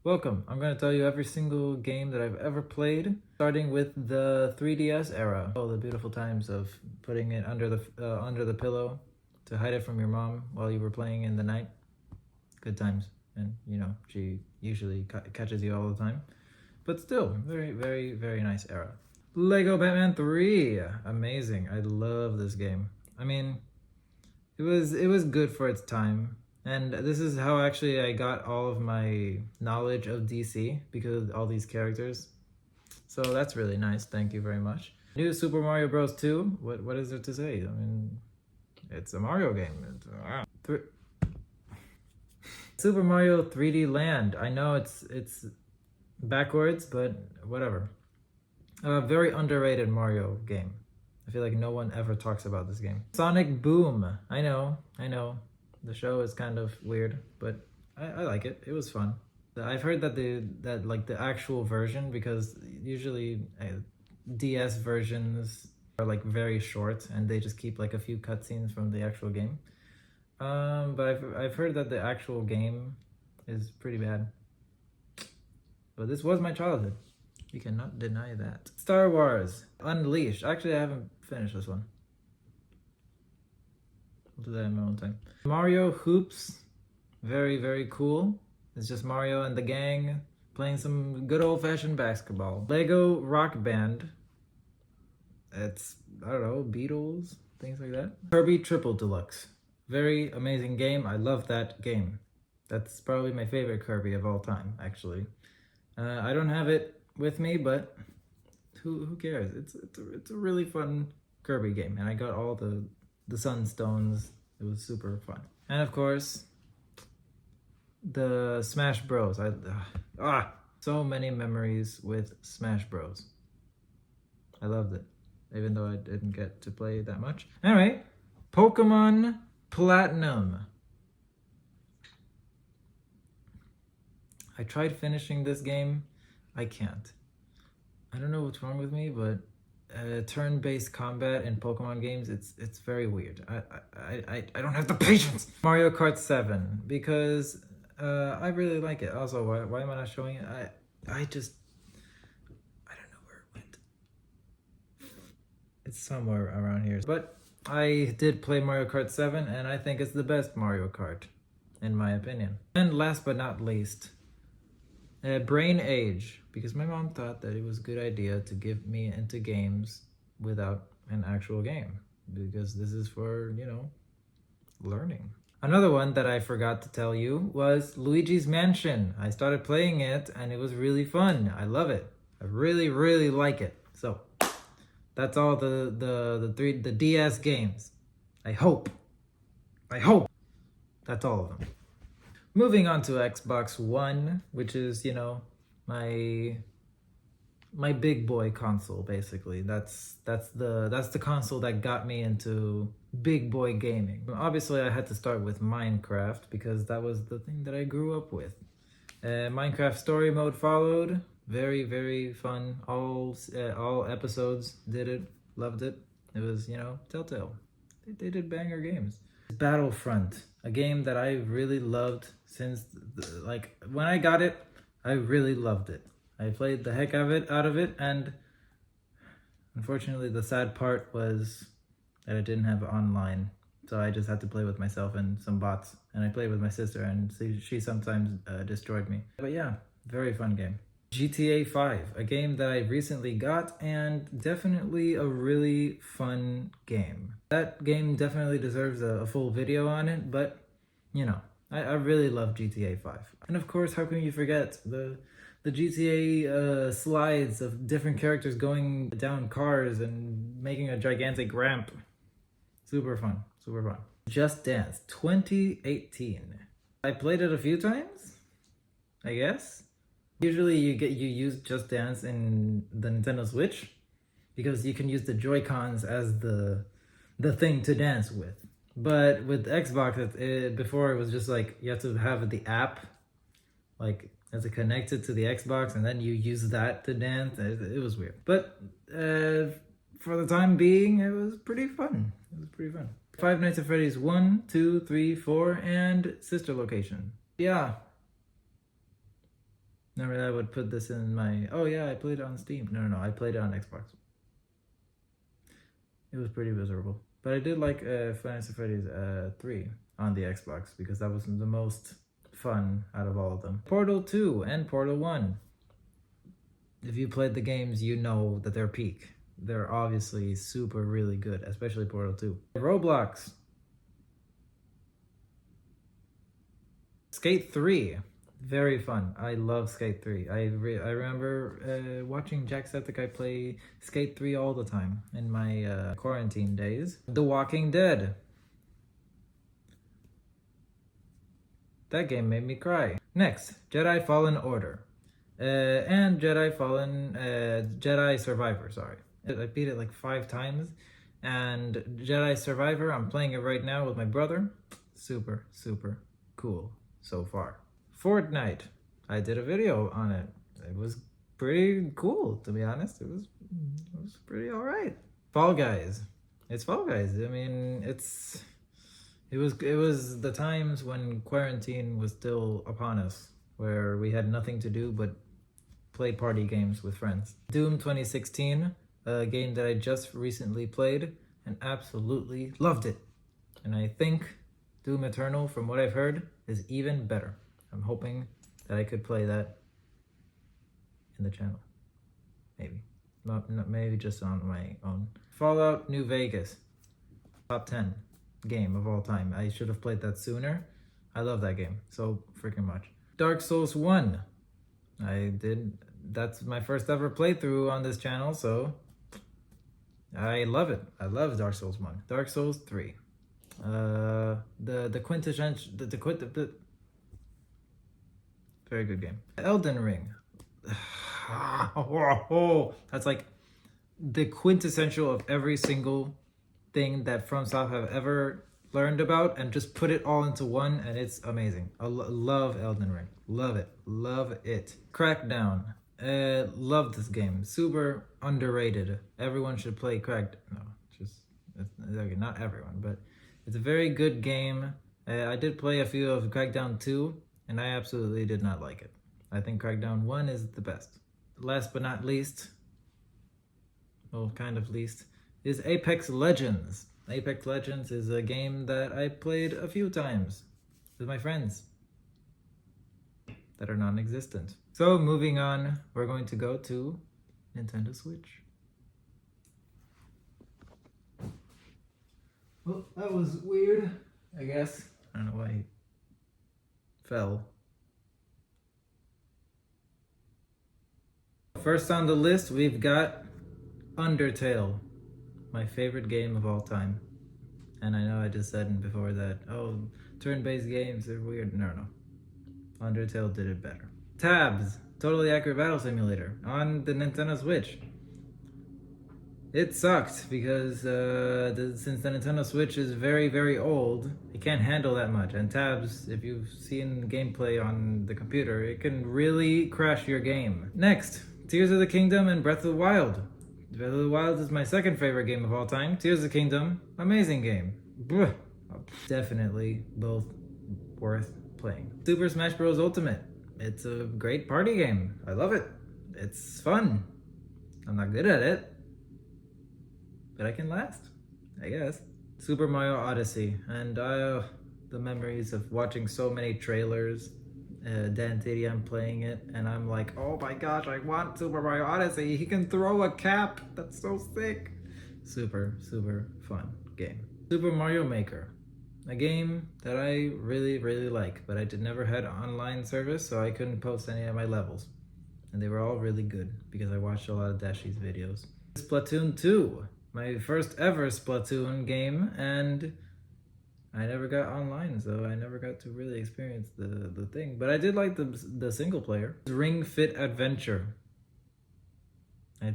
Welcome. I'm going to tell you every single game that I've ever played, starting with the 3DS era. Oh, the beautiful times of putting it under the pillow to hide it from your mom while you were playing in the night. Good times. And, she usually catches you all the time. But still, very, very, very nice era. Lego Batman 3. Amazing. I love this game. I mean, it was good for its time. And this is how actually I got all of my knowledge of DC, because of all these characters. So that's really nice. Thank you very much. New Super Mario Bros. 2. What is there to say? I mean, it's a Mario game. Super Mario 3D Land. I know it's backwards, but whatever. A very underrated Mario game. I feel like no one ever talks about this game. Sonic Boom. I know. The show is kind of weird, but I like it. It was fun. I've heard that the actual version, because usually DS versions are like very short and they just keep like a few cutscenes from the actual game. But I've heard that the actual game is pretty bad. But this was my childhood. You cannot deny that. Star Wars Unleashed. Actually, I haven't finished this one. I'll do that in my own time. Mario Hoops. Very, very cool. It's just Mario and the gang playing some good old-fashioned basketball. Lego Rock Band. It's, I don't know, Beatles, things like that. Kirby Triple Deluxe. Very amazing game. I love that game. That's probably my favorite Kirby of all time, actually. I don't have it with me, but who cares? It's a really fun Kirby game, and I got all the Sunstones. It was super fun. And of course, the Smash Bros. So many memories with Smash Bros. I loved it, even though I didn't get to play that much. Anyway, Pokemon Platinum. I tried finishing this game. I can't. I don't know what's wrong with me, but turn-based combat in Pokemon games, it's very weird. I don't have the patience. Mario Kart 7, because I really like it. Also, why am I not showing it? I don't know where it went. It's somewhere around here. But I did play Mario Kart 7, and I think it's the best Mario Kart, in my opinion. And last but not least, Brain Age, because my mom thought that it was a good idea to give me into games without an actual game, because this is for, learning. Another one that I forgot to tell you was Luigi's Mansion. I started playing it and it was really fun. I love it. I really, really like it. So that's all the DS games. I hope. That's all of them. Moving on to Xbox One, which is, my big boy console, basically. That's the console that got me into big boy gaming. Obviously, I had to start with Minecraft, because that was the thing that I grew up with. Minecraft Story Mode followed. Very, very fun. All episodes did it. Loved it. It was, Telltale. They did banger games. Battlefront, a game that I really loved since, when I got it, I really loved it. I played the heck out of it, and unfortunately the sad part was that it didn't have online, so I just had to play with myself and some bots, and I played with my sister, and she sometimes destroyed me. But yeah, very fun game. GTA 5, a game that I recently got, and definitely a really fun game. That game definitely deserves a full video on it, but, I really love GTA 5. And of course, how can you forget the GTA slides of different characters going down cars and making a gigantic ramp. Super fun. Just Dance 2018. I played it a few times, I guess. Usually you use Just Dance in the Nintendo Switch, because you can use the Joy-Cons as the thing to dance with. But with Xbox, before it was just like you have to have the app, like as it connected to the Xbox, and then you use that to dance. It was weird. But for the time being, it was pretty fun. Five Nights at Freddy's 1, 2, 3, 4, and Sister Location. Yeah. Normally I would put this in my, oh yeah, I played it on Steam. No, I played it on Xbox. It was pretty miserable. But I did like Fantasy Freddy's 3 on the Xbox because that was the most fun out of all of them. Portal 2 and Portal 1. If you played the games, you know that they're peak. They're obviously super really good, especially Portal 2. Roblox. Skate 3. Very fun. I love Skate 3. I remember watching Jacksepticeye play Skate 3 all the time in my quarantine days. The Walking Dead. That game made me cry. Next, Jedi Fallen Order. And Jedi Survivor, sorry. I beat it like 5 times. And Jedi Survivor, I'm playing it right now with my brother. Super, super cool so far. Fortnite. I did a video on it. It was pretty cool, to be honest. It was pretty alright. Fall Guys. It's Fall Guys. I mean, it was the times when quarantine was still upon us, where we had nothing to do but play party games with friends. Doom 2016, a game that I just recently played and absolutely loved it. And I think Doom Eternal, from what I've heard, is even better. I'm hoping that I could play that in the channel. Maybe. Not maybe just on my own. Fallout New Vegas. Top 10 game of all time. I should have played that sooner. I love that game so freaking much. Dark Souls 1. That's my first ever playthrough on this channel, so I love it. I love Dark Souls 1. Dark Souls 3. The quintessential, very good game. Elden Ring. That's like the quintessential of every single thing that FromSoft have ever learned about, and just put it all into one, and it's amazing. I love Elden Ring. Love it. Love it. Crackdown. Love this game. Super underrated. Everyone should play okay, not everyone, but it's a very good game. I did play a few of Crackdown 2, and I absolutely did not like it. I think Crackdown 1 is the best. Last but not least, well, kind of least, is Apex Legends. Apex Legends is a game that I played a few times with my friends that are non-existent. So moving on, we're going to go to Nintendo Switch. Well, that was weird, I guess. I don't know why he fell. First on the list, we've got Undertale, my favorite game of all time. And I know I just said before that, oh, turn-based games are weird. No. Undertale did it better. Tabs, Totally Accurate Battle Simulator on the Nintendo Switch. It sucked because since the Nintendo Switch is very, very old, it can't handle that much. And Tabs, if you've seen gameplay on the computer, it can really crash your game. Next, Tears of the Kingdom and Breath of the Wild. Breath of the Wild is my second favorite game of all time. Tears of the Kingdom, amazing game. Definitely both worth playing. Super Smash Bros. Ultimate. It's a great party game. I love it. It's fun. I'm not good at it, but I can last, I guess. Super Mario Odyssey, and the memories of watching so many trailers, Dan Tidian playing it, and I'm like, oh my gosh, I want Super Mario Odyssey. He can throw a cap. That's so sick. Super, super fun game. Super Mario Maker, a game that I really, really like, but I never had online service, so I couldn't post any of my levels. And they were all really good because I watched a lot of Dashi's videos. Splatoon 2, my first ever Splatoon game, and I never got online, so I never got to really experience the thing. But I did like the single player. Ring Fit Adventure. I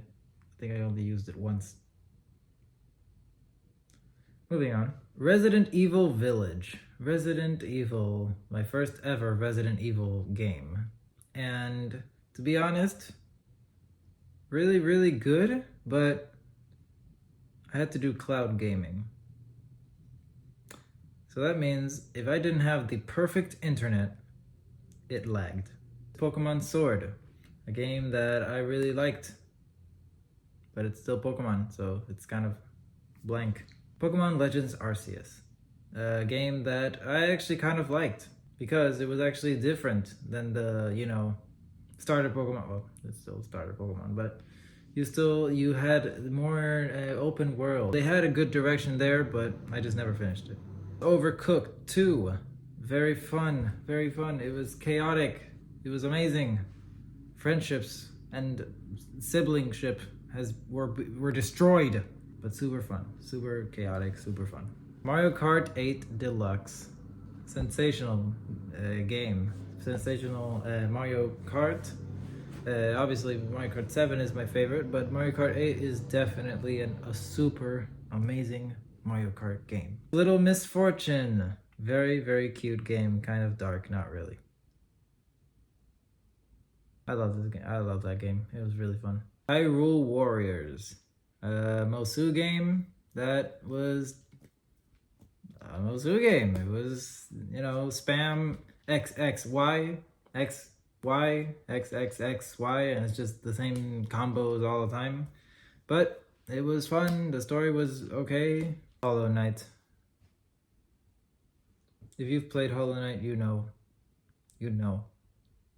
think I only used it once. Moving on. Resident Evil Village. Resident Evil, my first ever Resident Evil game. And to be honest, really, really good, but I had to do cloud gaming. So that means if I didn't have the perfect internet, it lagged. Pokemon Sword, a game that I really liked, but it's still Pokemon, so it's kind of blank. Pokemon Legends Arceus, a game that I actually kind of liked because it was actually different than the, starter Pokemon. Well, it's still starter Pokemon, but you had more open world. They had a good direction there, but I just never finished it. Overcooked 2, very fun, very fun. It was chaotic. It was amazing. Friendships and siblingship were destroyed, but super fun, super chaotic, super fun. Mario Kart 8 Deluxe, sensational game, sensational Mario Kart. Obviously Mario Kart 7 is my favorite, but Mario Kart 8 is definitely a super amazing Mario Kart game. Little Misfortune, very, very cute game, kind of dark, not really. I love this game. I love that game. It was really fun. Hyrule Warriors, Mosu game that was a Mosu game. It was, spam XXY, XY, XXXY, and it's just the same combos all the time. But it was fun. The story was okay. Hollow Knight. If you've played Hollow Knight, you know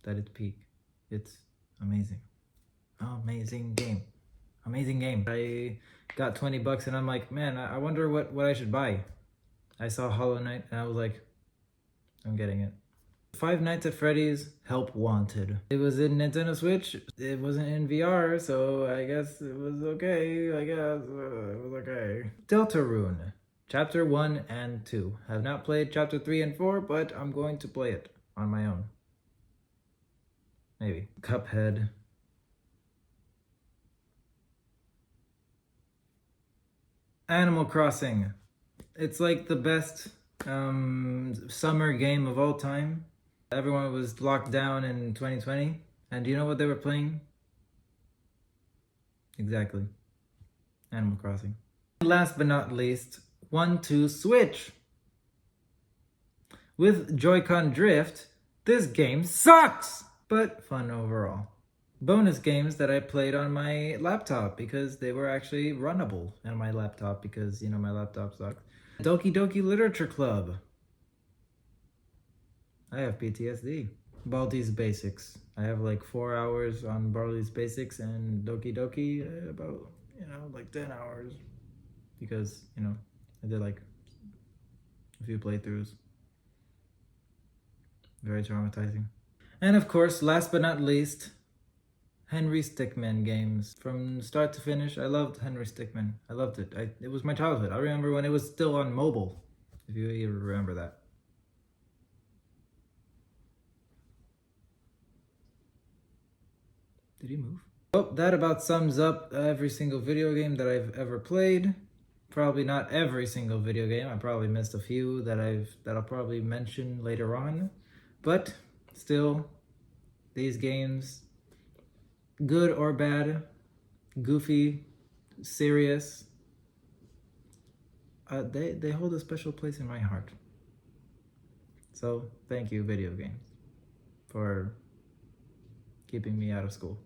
that it's peak. It's amazing. Amazing game. Amazing game. I got $20 and I'm like, man, I wonder what I should buy. I saw Hollow Knight and I was like, I'm getting it. Five Nights at Freddy's Help Wanted. It was in Nintendo Switch. It wasn't in VR, so I guess it was okay. It was okay. Deltarune, Chapter 1 and 2. Have not played Chapter 3 and 4, but I'm going to play it on my own. Maybe. Cuphead. Animal Crossing. It's like the best summer game of all time. Everyone was locked down in 2020. And do you know what they were playing? Exactly. Animal Crossing. And last but not least, 1-2 Switch. With Joy-Con drift, this game sucks! But fun overall. Bonus games that I played on my laptop because they were actually runnable on my laptop because, my laptop sucks. Doki Doki Literature Club. I have PTSD. Baldi's Basics. I have like 4 hours on Baldi's Basics and Doki Doki about, like 10 hours. Because, I did like a few playthroughs. Very traumatizing. And of course, last but not least, Henry Stickmin games. From start to finish, I loved Henry Stickmin. I loved it. It was my childhood. I remember when it was still on mobile, if you even remember that. Did he move? Well, that about sums up every single video game that I've ever played. Probably not every single video game. I probably missed a few that I'll probably mention later on. But still, these games, good or bad, goofy, serious, they hold a special place in my heart. So thank you, video games, for keeping me out of school.